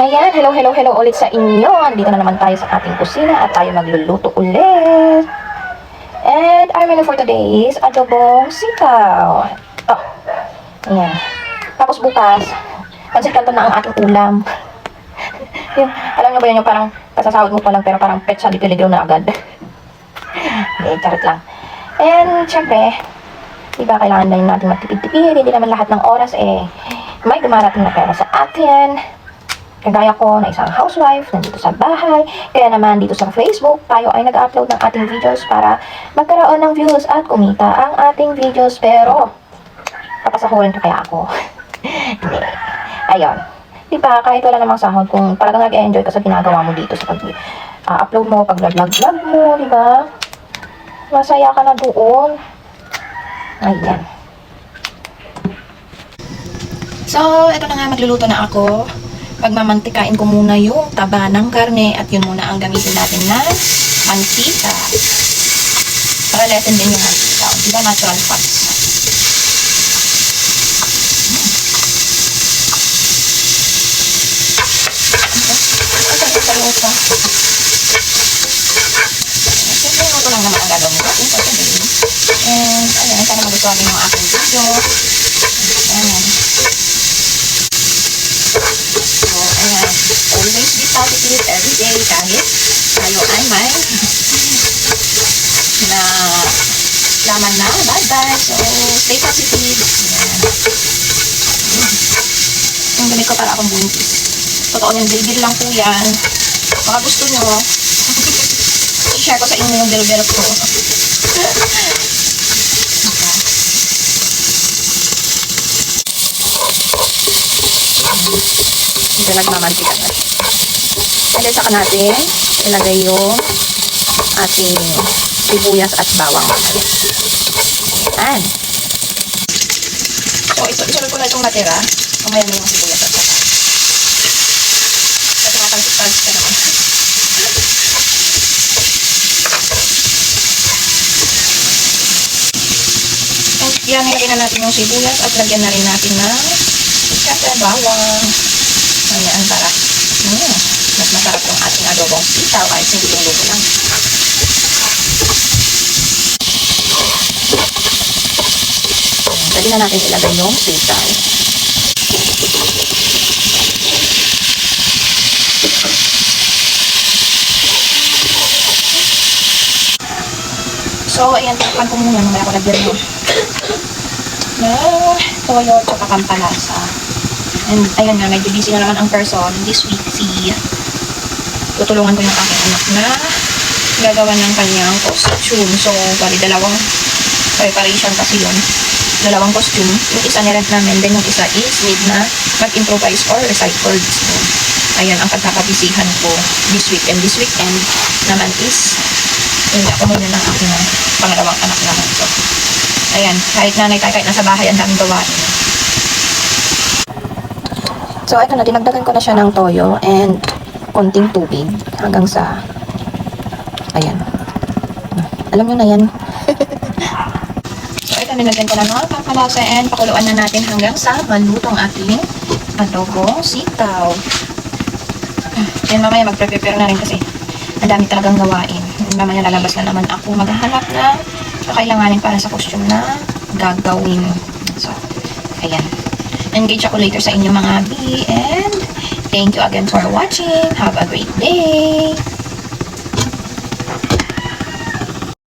Ayan, hello ulit sa inyo. Andito na naman tayo sa ating kusina at tayo magluluto ulit. And our menu for today is adobong sitaw. Oh, ayan. Tapos bukas, pansit canton na ang ating ulam. Yung, alam nyo ba yun yung parang kasasahod mo pa lang pero parang pet sa ligaw na agad. Okay, charot lang. And syempre, diba kailangan na natin magtipid-tipid, hindi naman lahat ng oras may dumarating na pera sa atin. Kagaya ko na isang housewife, nandito sa bahay, kaya naman dito sa Facebook, tayo ay nag-upload ng ating videos para magkaroon ng views at kumita ang ating videos. Pero, papasahurin ka kaya ako? Hindi. Ayun. Diba, kahit wala namang sahod, kung talagang nag-enjoy ka sa ginagawa mo dito sa pag-upload mo, pag-vlog mo, diba? Masaya ka na doon. Ayan. So, eto na nga, magluluto na ako. Pagmamantikain ko muna yung taba ng karne at yun muna ang gamitin natin na mantika. Para lessen din yung mantika. Diba, natural fats. Sa simple luto lang naman ang gagawin natin for today. And, ayan, sana magustuhan din yung aking video. Ayan. So, ayan. Always be positive every day kahit tayo ay may na laman na bad vibes. So, stay positive. Ayan. Yung gamit ko para akong buntis. Totoo yung bilbil lang po yan. Baka gusto nyo, i-share ko sa inyo yung bilbil ko. Hindi nagmamantika na. And then saka natin ilagay yung ating sibuyas at bawang. Ayan. So, isunod ko na itong natira. Mamaya na yung sibuyas at saka. Kasi nakakagpag ka naman. And yan, nilagay na natin yung sibuyas at lagyan na rin natin ng siyempre bawang. Ayan, para mas masarap yung ating adobong sitaw kahit hindi yung luto lang. Pwede na natin ilagay yung sitaw. So, ayan, takpan ko muna. Mamaya ko lagyan mo toyo at pampalasa. And, ayan nga, medyo busy na naman ang person. This week, tutulungan ko yung aking anak na gagawa ng kanyang costume. So, bali, dalawang preparation kasi yun. Dalawang costume. Yung isa nirent namin, then yung isa is need na mag-improvise or recycled. So, ayan, ang pagkakabisihan ko this week. And this weekend naman is hindi ako muna ng aking pangalawang anak naman. So, ayan, kahit nanay tayo, kahit nasa bahay, ang daming gawain. So, ito na, dinagdagan ko na siya ng toyo and konting tubig hanggang sa, ayan. Alam nyo na yan. So, ito, nilagyan ko na ng pampalasa and pakuluan na natin hanggang sa malutong ating adobong sitaw. And mamaya mag-prepare na rin kasi ang dami talagang gawain. And mamaya lalabas na naman ako maghahanap na kakailanganin para sa costume na gagawin. So, ayan. Engage ako later sa inyo mga B, and thank you again for watching. Have a great day!